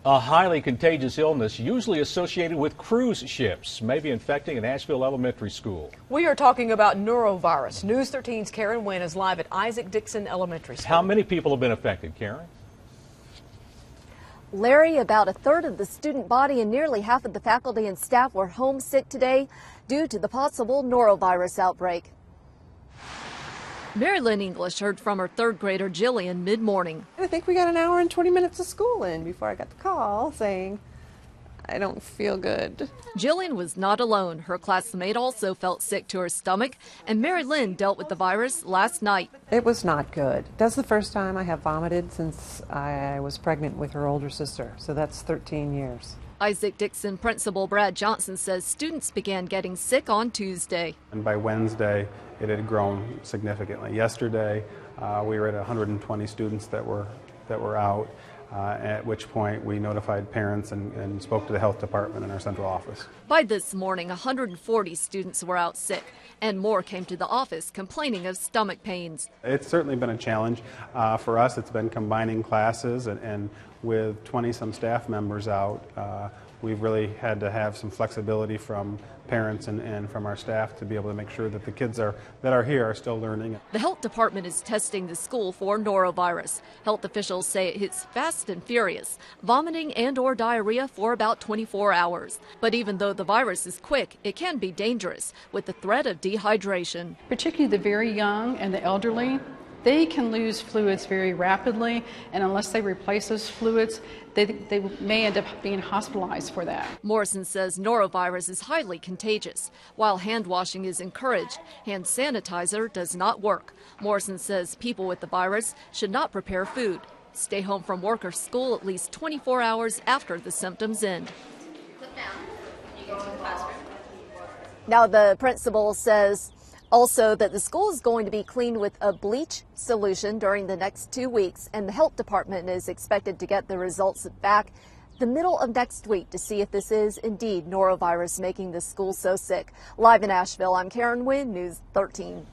A highly contagious illness usually associated with cruise ships may be infecting an Asheville elementary school. We are talking about norovirus. News 13's Karen Wynn is live at Isaac Dickson Elementary School. How many people have been affected, Karen? Larry, about a third of the student body and nearly half of the faculty and staff were homesick today due to the possible norovirus outbreak. Mary Lynn English heard from her third grader Jillian mid-morning. I think we got an hour and 20 minutes of school in before I got the call saying, I don't feel good. Jillian was not alone. Her classmate also felt sick to her stomach, and Mary Lynn dealt with the virus last night. It was not good. That's the first time I have vomited since I was pregnant with her older sister, so that's 13 years. Isaac Dickson Principal Brad Johnson says students began getting sick on Tuesday. And by Wednesday, it had grown significantly. Yesterday, we were at 120 students that were out, at which point we notified parents and spoke to the health department in our central office. By this morning, 140 students were out sick, and more came to the office complaining of stomach pains. It's certainly been a challenge. For us, it's been combining classes, and with 20-some staff members out, we've really had to have some flexibility from parents and from our staff to be able to make sure that the kids that are here are still learning. The health department is testing the school for norovirus. Health officials say it hits fast and furious, vomiting and/or diarrhea for about 24 hours. But even though the virus is quick, it can be dangerous with the threat of dehydration. Particularly the very young and the elderly, they can lose fluids very rapidly, and unless they replace those fluids, they may end up being hospitalized for that. Morrison says norovirus is highly contagious. While hand washing is encouraged, hand sanitizer does not work. Morrison says people with the virus should not prepare food, stay home from work or school at least 24 hours after the symptoms end. Sit down. You go to the classroom. Now, the principal says also that the school is going to be cleaned with a bleach solution during the next 2 weeks, and the health department is expected to get the results back the middle of next week to see if this is indeed norovirus making the school so sick. Live in Asheville, I'm Karen Wynn, News 13.